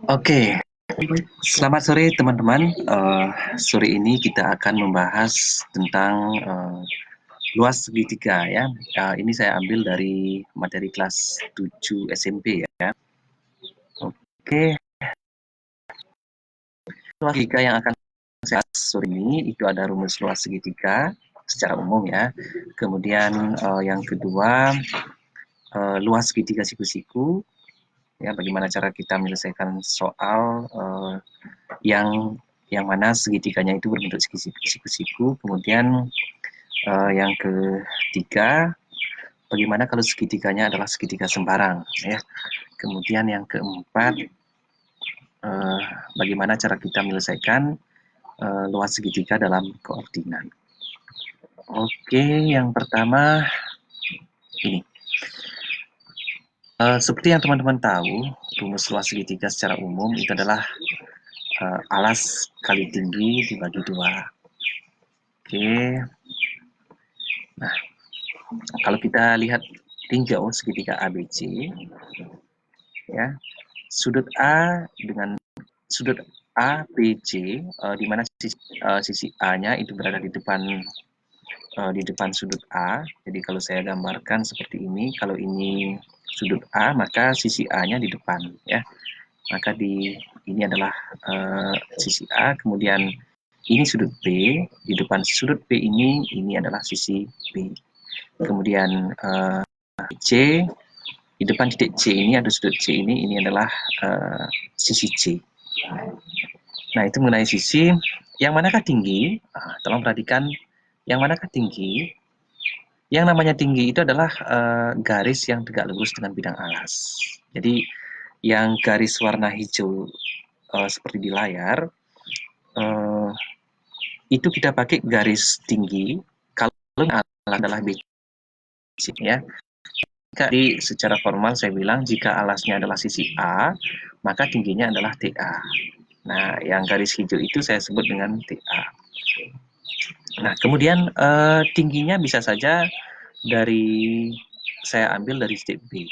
Oke, selamat sore teman-teman. Sore ini kita akan membahas tentang luas segitiga ya. Ini saya ambil dari materi kelas 7 SMP ya. Oke, luas segitiga yang akan saya bahas sore ini itu ada rumus luas segitiga secara umum ya. Kemudian yang kedua luas segitiga siku-siku ya, bagaimana cara kita menyelesaikan soal yang mana segitiganya itu berbentuk siku-siku. Kemudian yang ketiga, bagaimana kalau segitiganya adalah segitiga sembarang ya. Kemudian yang keempat, bagaimana cara kita menyelesaikan luas segitiga dalam koordinat. Oke, yang pertama ini. Seperti yang teman-teman tahu, rumus luas segitiga secara umum itu adalah alas kali tinggi dibagi 2. Oke. Nah, kalau kita lihat tinjau segitiga ABC ya, sudut A dengan sudut A, B, C, di mana sisi A-nya itu berada di depan sudut A. Jadi kalau saya gambarkan seperti ini, kalau ini sudut A, maka sisi A-nya di depan ya. Maka ini adalah sisi A, kemudian ini sudut B, di depan sudut B ini adalah sisi B. Kemudian C, di depan titik C ini ada sudut C ini adalah sisi C. Nah, itu mengenai sisi. Yang manakah tinggi? Tolong perhatikan, yang manakah tinggi? Yang namanya tinggi itu adalah garis yang tegak lurus dengan bidang alas. Jadi, yang garis warna hijau seperti di layar, itu kita pakai garis tinggi. Kalau alas adalah BC ya. Jadi secara formal saya bilang jika alasnya adalah sisi A, maka tingginya adalah TA. Nah, yang garis hijau itu saya sebut dengan TA. Nah, kemudian tingginya bisa saja saya ambil dari titik B.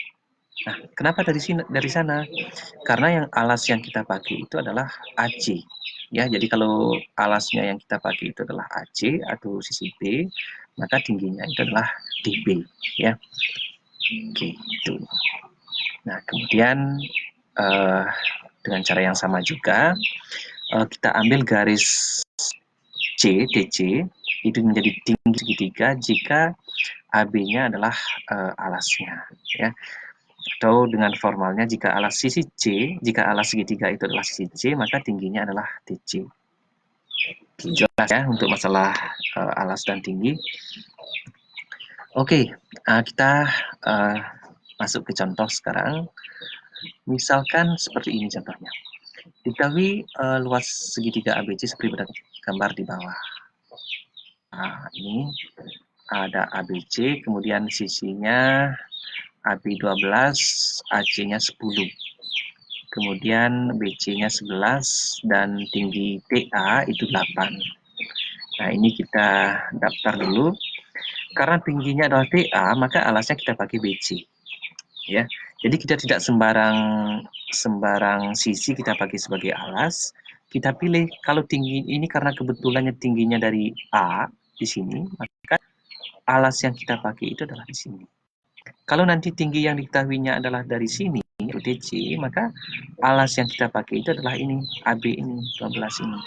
Nah, kenapa dari sana? Karena yang alas yang kita pakai itu adalah AC. Ya, jadi kalau alasnya yang kita pakai itu adalah AC atau sisi B, maka tingginya itu adalah DB. Ya, oke, itu. Nah, kemudian dengan cara yang sama juga, kita ambil garis C, DC, itu menjadi tinggi segitiga jika AB-nya adalah alasnya. Ya. Atau dengan formalnya, jika alas segitiga itu adalah sisi C, maka tingginya adalah DC. Jelas ya untuk masalah alas dan tinggi. Oke, kita masuk ke contoh sekarang. Misalkan seperti ini contohnya. Diketahui luas segitiga ABC seperti pada gambar di bawah. Nah, ini ada ABC, kemudian sisinya AB12, AC-nya 10. Kemudian BC-nya 11 dan tinggi TA itu 8. Nah, ini kita daftar dulu. Karena tingginya adalah TA, maka alasnya kita pakai BC. Ya. Jadi kita tidak sembarang sisi kita pakai sebagai alas. Kita pilih kalau tinggi ini karena kebetulannya tingginya dari A di sini, maka alas yang kita pakai itu adalah di sini. Kalau nanti tinggi yang diketahuinya adalah dari sini, DC, maka alas yang kita pakai itu adalah ini, AB ini, 12 ini.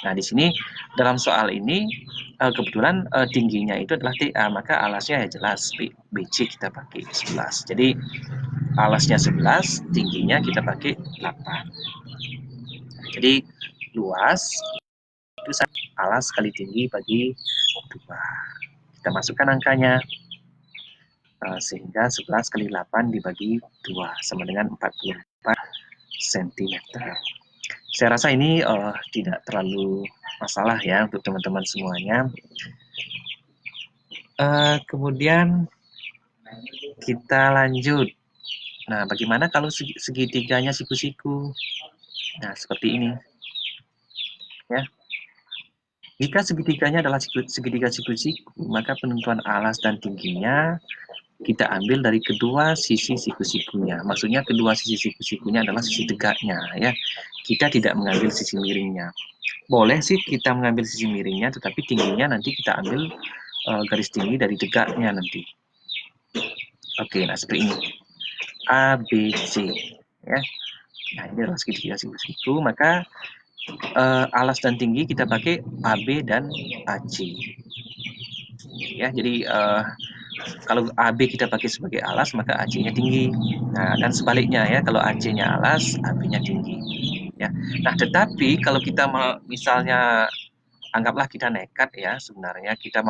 Nah, di sini dalam soal ini kebetulan tingginya itu adalah TA, maka alasnya ya jelas BC kita pakai 11. Jadi alasnya 11, tingginya kita pakai 8. Jadi luas itu alas kali tinggi bagi 2. Kita masukkan angkanya. Sehingga 11 kali 8 dibagi 2 sama dengan 44 cm. Saya rasa ini tidak terlalu masalah ya untuk teman-teman semuanya. Kemudian kita lanjut. Nah, bagaimana kalau segitiganya siku-siku? Nah, seperti ini. Ya. Jika segitiganya adalah segitiga siku-siku, maka penentuan alas dan tingginya kita ambil dari kedua sisi siku-sikunya. Maksudnya kedua sisi siku-sikunya adalah sisi tegaknya ya. Kita tidak mengambil sisi miringnya. Boleh sih kita mengambil sisi miringnya, tetapi tingginya nanti kita ambil garis tinggi dari tegaknya nanti. Oke, nah seperti ini. A, B, C. Ya. Nah, ini adalah segitiga siku-siku, maka alas dan tinggi kita pakai AB dan AC. Ya, jadi kalau AB kita pakai sebagai alas, maka AC-nya tinggi. Nah, dan sebaliknya ya, kalau AC-nya alas, AB-nya tinggi. Ya. Nah, tetapi kalau kita misalnya anggaplah kita nekat ya, sebenarnya kita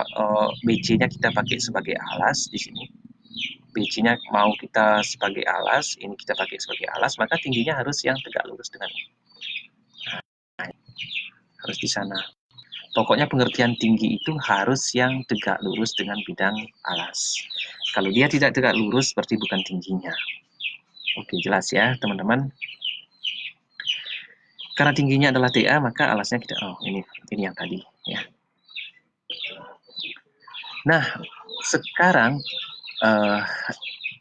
BC-nya kita pakai sebagai alas di sini. BC-nya mau kita sebagai alas, ini kita pakai sebagai alas, maka tingginya harus yang tegak lurus dengan ini. Nah, harus di sana. Pokoknya pengertian tinggi itu harus yang tegak lurus dengan bidang alas. Kalau dia tidak tegak lurus, berarti bukan tingginya. Oke, jelas ya teman-teman. Karena tingginya adalah TA, maka alasnya kita, ini yang tadi ya. Nah, sekarang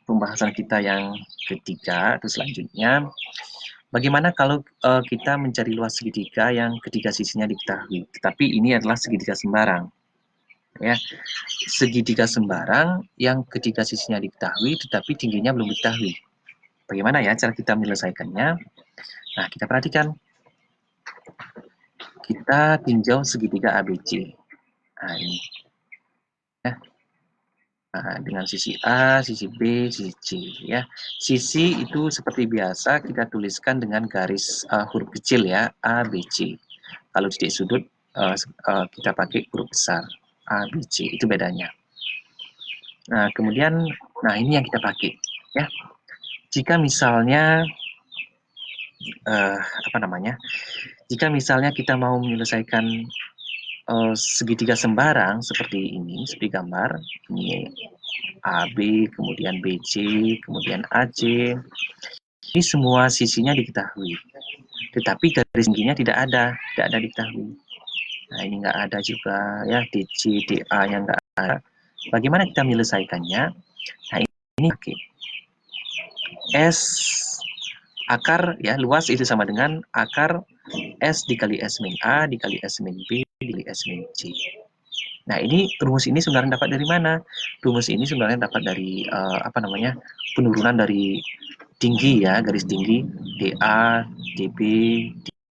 pembahasan kita yang ketiga atau selanjutnya, bagaimana kalau kita mencari luas segitiga yang ketiga sisinya diketahui, tetapi ini adalah segitiga sembarang. Ya, segitiga sembarang yang ketiga sisinya diketahui, tetapi tingginya belum diketahui. Bagaimana ya cara kita menyelesaikannya? Nah, kita perhatikan. Kita tinjau segitiga ABC. Nah, ini. Ya. Nah, dengan sisi A, sisi B, sisi C ya. Sisi itu seperti biasa kita tuliskan dengan garis huruf kecil ya, A, B, C. Kalau titik sudut kita pakai huruf besar, A, B, C, itu bedanya. Nah, kemudian ini yang kita pakai ya. Jika misalnya jika misalnya kita mau menyelesaikan segitiga sembarang seperti ini, seperti gambar ini AB, kemudian BC, kemudian AC. Ini semua sisinya diketahui, tetapi garis tingginya tidak ada diketahui. Nah, ini nggak ada juga ya, DC, DA yang nggak ada. Bagaimana kita menyelesaikannya? Nah, ini pakai S akar ya, luas itu sama dengan akar S dikali S min A dikali S min B dikali S min C. Nah, rumus ini sebenarnya dapat dari mana? Rumus ini sebenarnya dapat dari penurunan dari tinggi ya, garis tinggi DA, DB,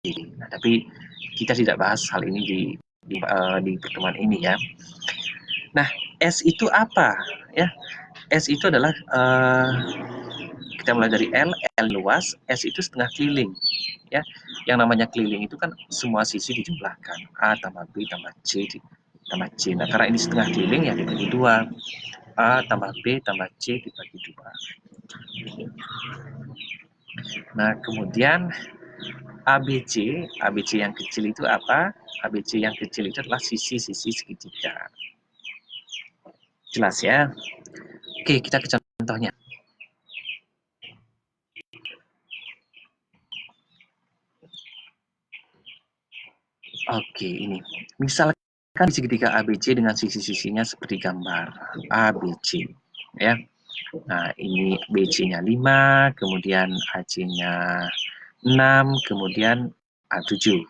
DD. Nah, tapi kita tidak bahas hal ini di pertemuan ini ya. Nah, S itu apa? Ya, S itu adalah kita mulai dari L luas, S itu setengah keliling. Ya, yang namanya keliling itu kan semua sisi dijumlahkan, A tambah B tambah C tambah C. Nah, karena ini setengah keliling ya dibagi 2. A tambah B tambah C dibagi 2. Nah, kemudian ABC yang kecil itu apa? ABC yang kecil itu adalah sisi-sisi segitiga. Jelas ya? Oke, kita ke contohnya. Oke, ini. Misalkan di segitiga ABC dengan sisi-sisinya seperti gambar ABC. Ya. Nah, ini BC-nya 5, kemudian AC-nya 6, kemudian A7.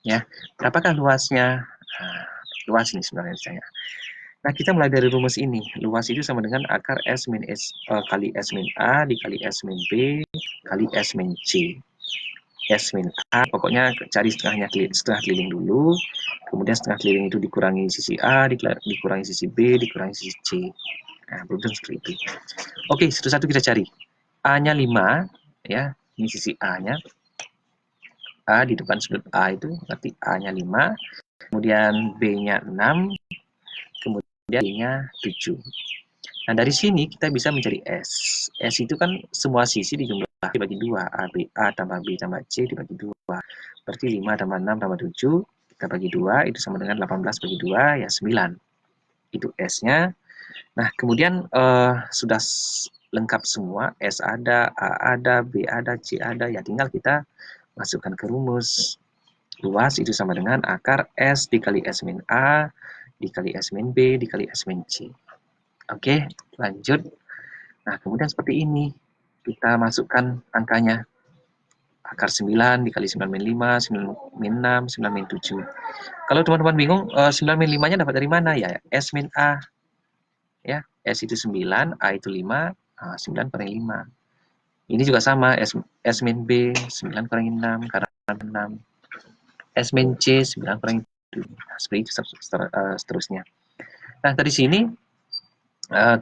Ya. Berapakah luasnya? Nah, luas ini sebenarnya saya. Nah, kita mulai dari rumus ini. Luas itu sama dengan akar S min S kali S min A dikali S min B kali S min C. S min A, pokoknya cari setengah keliling dulu. Kemudian setengah keliling itu dikurangi sisi A, dikurangi sisi B, dikurangi sisi C. Nah, belum seperti itu. Oke, satu-satu kita cari. A-nya 5, ya. Ini sisi A-nya. A di depan sudut A itu, berarti A-nya 5. Kemudian B-nya 6. Kemudian B-nya 7. Nah, dari sini kita bisa mencari S. S itu kan semua sisi dijumlah dibagi 2. A tambah B tambah C dibagi 2. Berarti 5 tambah 6 tambah 7. Kita bagi 2, itu sama dengan 18 bagi 2, ya 9. Itu S-nya. Nah, kemudian sudah lengkap semua. S ada, A ada, B ada, C ada. Ya tinggal kita masukkan ke rumus. Luas itu sama dengan akar S dikali S min A, dikali S min B, dikali S min C. Oke, lanjut. Nah, kemudian seperti ini. Kita masukkan angkanya. Akar 9 dikali 9 min 5, 9 min 6, 9 min 7. Kalau teman-teman bingung, 9 min 5-nya dapat dari mana ya? S min A. Ya, S itu 9, A itu 5, 9 kurangi 5. Ini juga sama, S min B, 9 kurangi 6, karena 6. S min C, 9 kurangi 7. Nah, seperti itu seterusnya. Nah, dari sini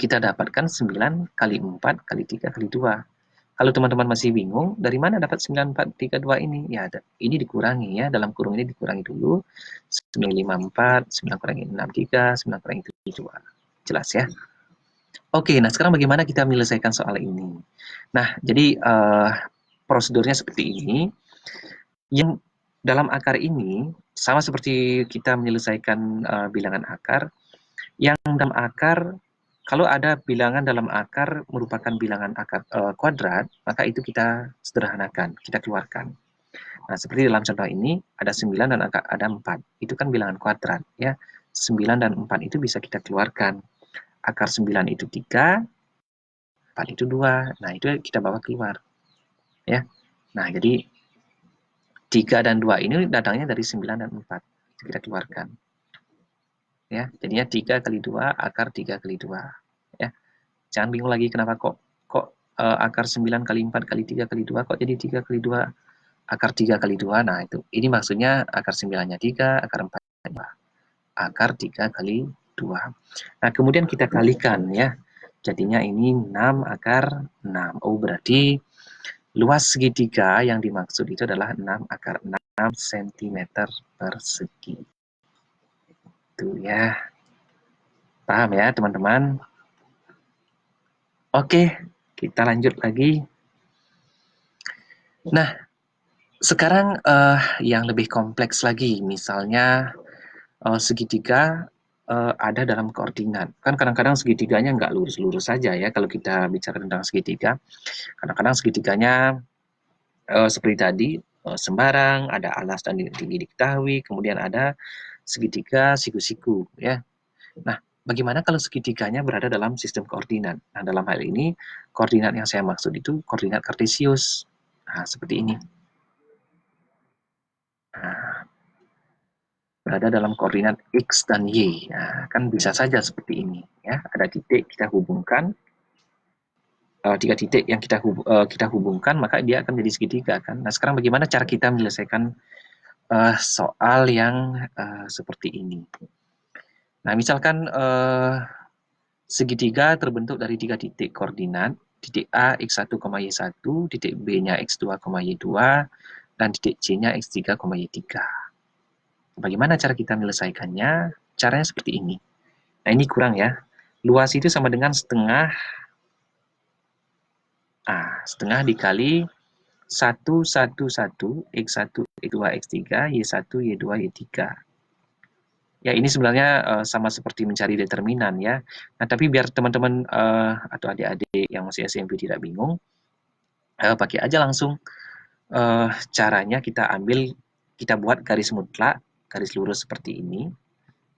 kita dapatkan 9 kali 4 kali 3 kali 2. Kalau teman-teman masih bingung, dari mana dapat 9432 ini? Ya, ini dikurangi ya, dalam kurung ini dikurangi dulu. 954, 9 kurangi 63, 9 kurangi 72. Jelas ya? Oke, nah sekarang bagaimana kita menyelesaikan soal ini? Nah, jadi prosedurnya seperti ini. Yang dalam akar ini, sama seperti kita menyelesaikan bilangan akar, yang dalam akar, kalau ada bilangan dalam akar merupakan bilangan akar kuadrat, maka itu kita sederhanakan, kita keluarkan. Nah, seperti dalam contoh ini, ada 9 dan ada 4. Itu kan bilangan kuadrat, ya. 9 dan 4 itu bisa kita keluarkan. Akar 9 itu 3, 4 itu 2. Nah, itu kita bawa keluar. Ya. Nah, jadi 3 dan 2 ini datangnya dari 9 dan 4. Itu kita keluarkan. Ya, jadinya 3 kali 2 akar 3 kali 2. Ya. Jangan bingung lagi kenapa kok akar 9 kali 4 kali 3 kali 2 kok jadi 3 kali 2 akar 3 kali 2. Nah, itu. Ini maksudnya akar 9-nya 3, akar 4-nya 2. Akar 3 kali 2. Nah, kemudian kita kalikan ya. Jadinya ini 6 akar 6. Oh, berarti luas segitiga yang dimaksud itu adalah 6 akar 6 cm persegi. Itu ya. Paham ya, teman-teman? Oke, kita lanjut lagi. Nah, sekarang yang lebih kompleks lagi, misalnya segitiga ada dalam koordinat. Kan kadang-kadang segitiganya nggak lurus-lurus saja ya kalau kita bicara tentang segitiga. Kadang-kadang segitiganya seperti tadi, sembarang, ada alas dan tinggi diketahui, kemudian ada segitiga siku-siku ya. Nah, bagaimana kalau segitiganya berada dalam sistem koordinat? Nah, dalam hal ini koordinat yang saya maksud itu koordinat kartesius. Nah, seperti ini. Nah, berada dalam koordinat X dan Y. Nah, kan bisa saja seperti ini. Ya, ada titik kita hubungkan, tiga titik yang kita hubungkan, maka dia akan menjadi segitiga kan. Nah, sekarang bagaimana cara kita menyelesaikan soal yang seperti ini? Nah, misalkan segitiga terbentuk dari tiga titik koordinat, titik A x1, y1, titik B-nya x2, y2, dan titik C-nya x3, y3. Bagaimana cara kita menyelesaikannya? Caranya seperti ini. Nah, ini kurang ya. Luas itu sama dengan setengah setengah dikali 1, 1, 1, X1, X2, X3, Y1, Y2, Y3. Ya, ini sebenarnya sama seperti mencari determinan ya. Nah, tapi biar teman-teman atau adik-adik yang masih SMP tidak bingung, pakai aja langsung caranya kita buat garis mutlak, garis lurus seperti ini.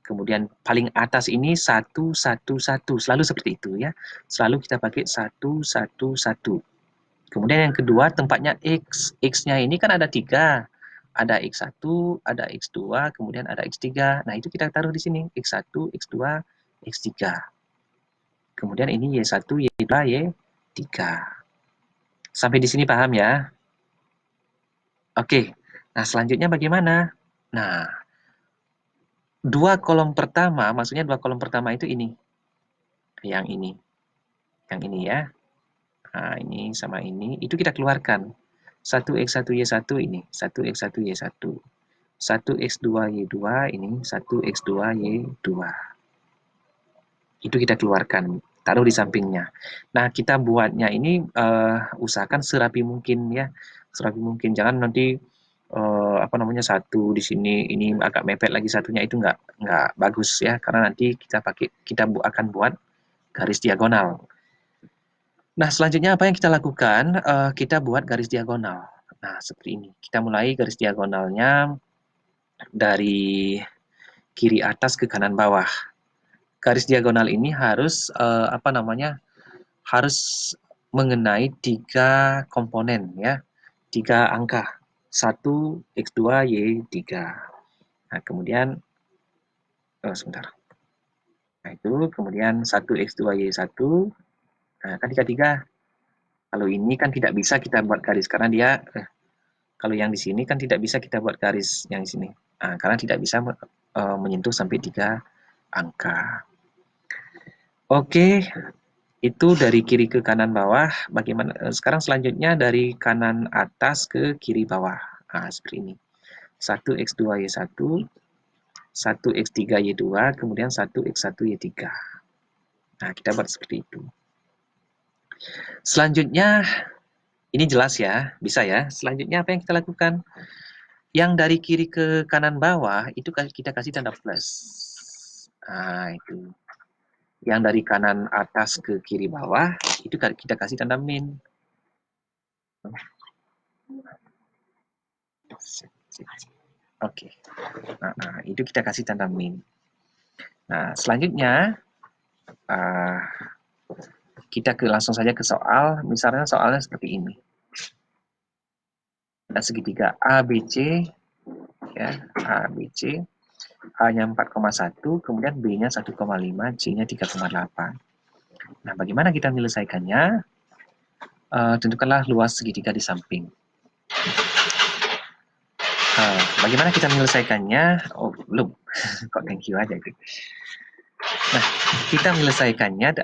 Kemudian paling atas ini 1, 1, 1. Selalu seperti itu ya. Selalu kita pakai 1, 1, 1. Kemudian yang kedua tempatnya X. X-nya ini kan ada 3. Ada X1, ada X2, kemudian ada X3. Nah, itu kita taruh di sini. X1, X2, X3. Kemudian ini Y1, Y2, Y3. Sampai di sini paham ya? Oke. Nah, selanjutnya bagaimana? Nah, dua kolom pertama, maksudnya dua kolom pertama itu ini. Yang ini. Yang ini ya. Nah, ini sama ini. Itu kita keluarkan. 1x1 y1 ini. 1x1 y1. 1x2 y2 ini. 1x2 y2. Itu kita keluarkan. Taruh di sampingnya. Nah, kita buatnya ini usahakan serapi mungkin ya. Serapi mungkin. Jangan nanti satu di sini ini agak mepet lagi satunya, itu nggak bagus ya, karena nanti kita akan buat garis diagonal. Nah, selanjutnya apa yang kita lakukan? Kita buat garis diagonal. Nah, seperti ini. Kita mulai garis diagonalnya dari kiri atas ke kanan bawah. garis diagonal ini harus harus mengenai 3 komponen ya, 3 angka. 1 X2 Y3. Nah, kemudian sebentar. Nah, itu kemudian 1 X2 Y1. Nah, kan 3. Kalau ini kan tidak bisa kita buat garis karena dia kalau yang di sini kan tidak bisa kita buat garis yang di sini. Nah, karena tidak bisa menyentuh sampai 3 angka. Oke, itu dari kiri ke kanan bawah. Bagaimana sekarang selanjutnya dari kanan atas ke kiri bawah. Nah, seperti ini. 1 X2 Y1, 1 X3 Y2, kemudian 1 X1 Y3. Nah, kita buat seperti itu. Selanjutnya, ini jelas ya, bisa ya. Selanjutnya apa yang kita lakukan? Yang dari kiri ke kanan bawah, itu kita kasih tanda plus. Nah, itu. Yang dari kanan atas ke kiri bawah, itu kita kasih tanda min. Oke. Nah, itu kita kasih tanda min. Nah, selanjutnya, kita langsung saja ke soal. Misalnya soalnya seperti ini. Ada segitiga ABC, ya, ABC, A-nya 4,1, kemudian B-nya 1,5, C-nya 3,8. Nah, bagaimana kita menyelesaikannya? Tentukanlah luas segitiga di samping. Bagaimana kita menyelesaikannya? Oh, belum. Kok thank you aja gitu. Nah, kita menyelesaikannya,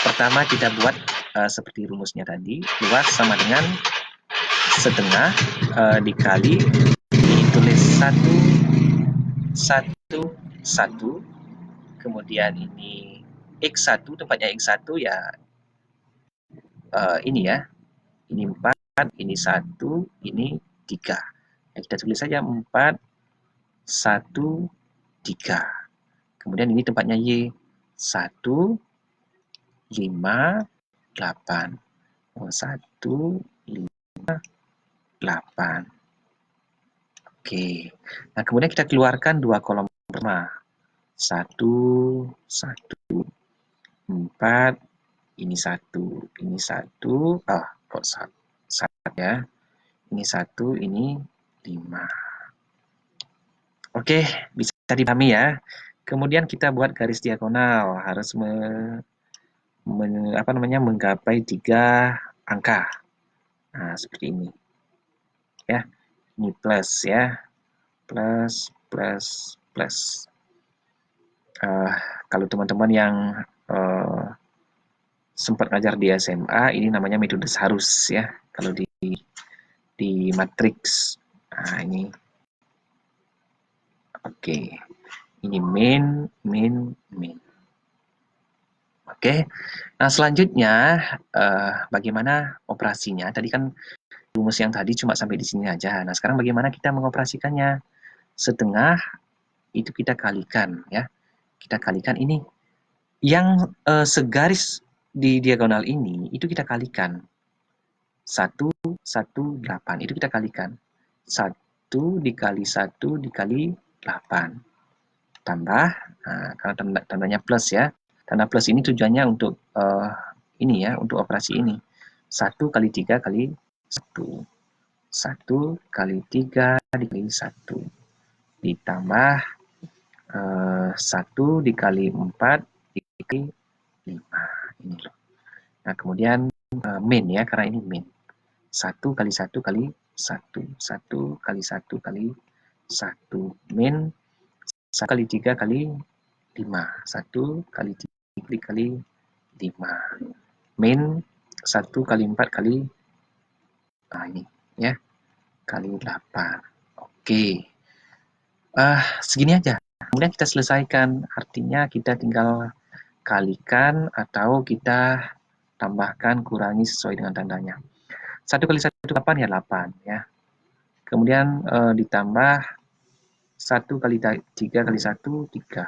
pertama kita buat seperti rumusnya tadi, luas sama dengan setengah dikali, ditulis 1, kemudian ini X1, tempatnya X1 ya ini ya, ini 4, ini 1, ini 3. Ya, kita tulis saja 4, 1, 3. Kemudian ini tempatnya Y, 1, 5, 8. 1, 5, 8. Oke. Nah, kemudian kita keluarkan 2 kolom pertama. 1, 1, 4, ini 1, ini 1, kok 1 ya. Ini 1, ini 5. Oke, bisa dipahami ya. Kemudian kita buat garis diagonal, harus menggapai 3 angka. Nah, seperti ini. Ya. Ini plus ya. Plus, plus, plus. Kalau teman-teman yang sempat ngajar di SMA, ini namanya metode Sarus ya. Kalau di matriks. Nah, ini. Oke. Ini min, min, min. Oke. Nah, selanjutnya bagaimana operasinya? Tadi kan rumus yang tadi cuma sampai di sini aja. Nah, sekarang bagaimana kita mengoperasikannya? Setengah itu kita kalikan ya. Kita kalikan ini. Yang segaris di diagonal ini itu kita kalikan. 1, 1, 8. Itu kita kalikan. 1 dikali 1 dikali 8. Tambah, karena tandanya plus ya. Tanda plus ini tujuannya untuk ini ya, untuk operasi ini. 1 kali 3 kali 1. 1 kali 3 dikali 1. Ditambah 1 dikali 4 dikali 5. Ini loh. Nah, kemudian min ya, karena ini min. 1 kali 1 kali 1. 1 kali 1 kali 1. Min 1 kali 3 kali 5. 1 kali 3 kali 5. Min 1 kali 4 kali ini ya, kali 8. Oke. Segini aja. Kemudian kita selesaikan. Artinya kita tinggal kalikan atau kita tambahkan, kurangi sesuai dengan tandanya. 1 kali 1, 8 ya 8 ya. Kemudian ditambah 1 kali 3 kali 1, 3.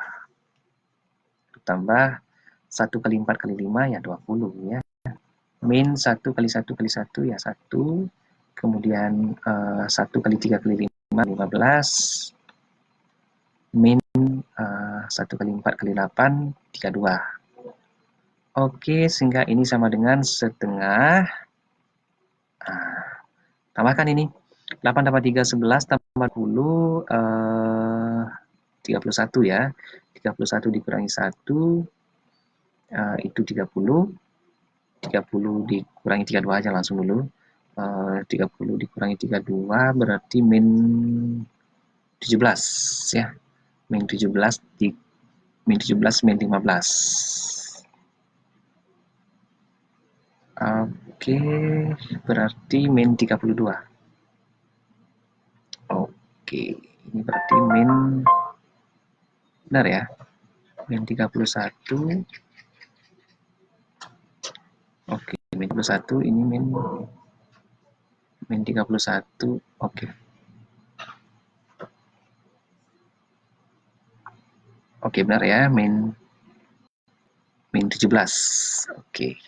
Ditambah 1 kali 4 kali 5 ya 20 ya. Min 1 kali 1 kali 1 ya 1. Kemudian 1 kali 3 kali 5, 15. min 1 kali 4 kali 8, 32. Oke, sehingga ini sama dengan setengah. Tambahkan ini. 8 tambah 3, 11, tambah 10, 31 ya. 31 dikurangi 1, itu 30. 30 dikurangi 32 aja langsung dulu. 30 dikurangi 32 berarti min 17 ya. Min 17 min 17 min 15. Oke, berarti min 32. Oke, ini berarti min, benar ya, min 31. Oke, min 31 ini min 31. Oke. Oke, benar ya, min 17. Oke.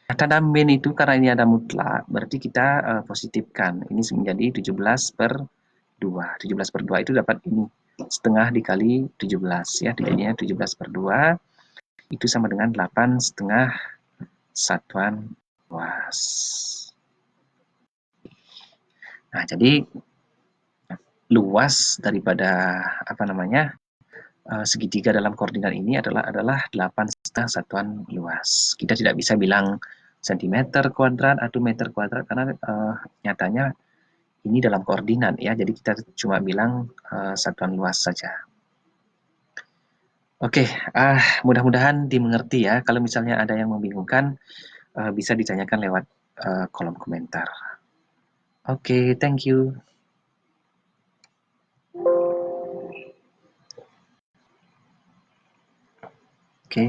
Nah, tanda min itu karena ini ada mutlak, berarti kita positifkan. Ini menjadi 17 per 2. 17 per 2 itu dapat ini. Setengah dikali 17 ya. Jadinya 17 per 2 itu sama dengan 8 setengah satuan luas. Nah, jadi luas daripada segitiga dalam koordinat ini adalah 8 setengah satuan luas. Kita tidak bisa bilang sentimeter kuadrat atau meter kuadrat karena nyatanya ini dalam koordinat ya. Jadi kita cuma bilang satuan luas saja. Oke, mudah-mudahan dimengerti ya. Kalau misalnya ada yang membingungkan, bisa ditanyakan lewat kolom komentar. Oke, thank you. Oke.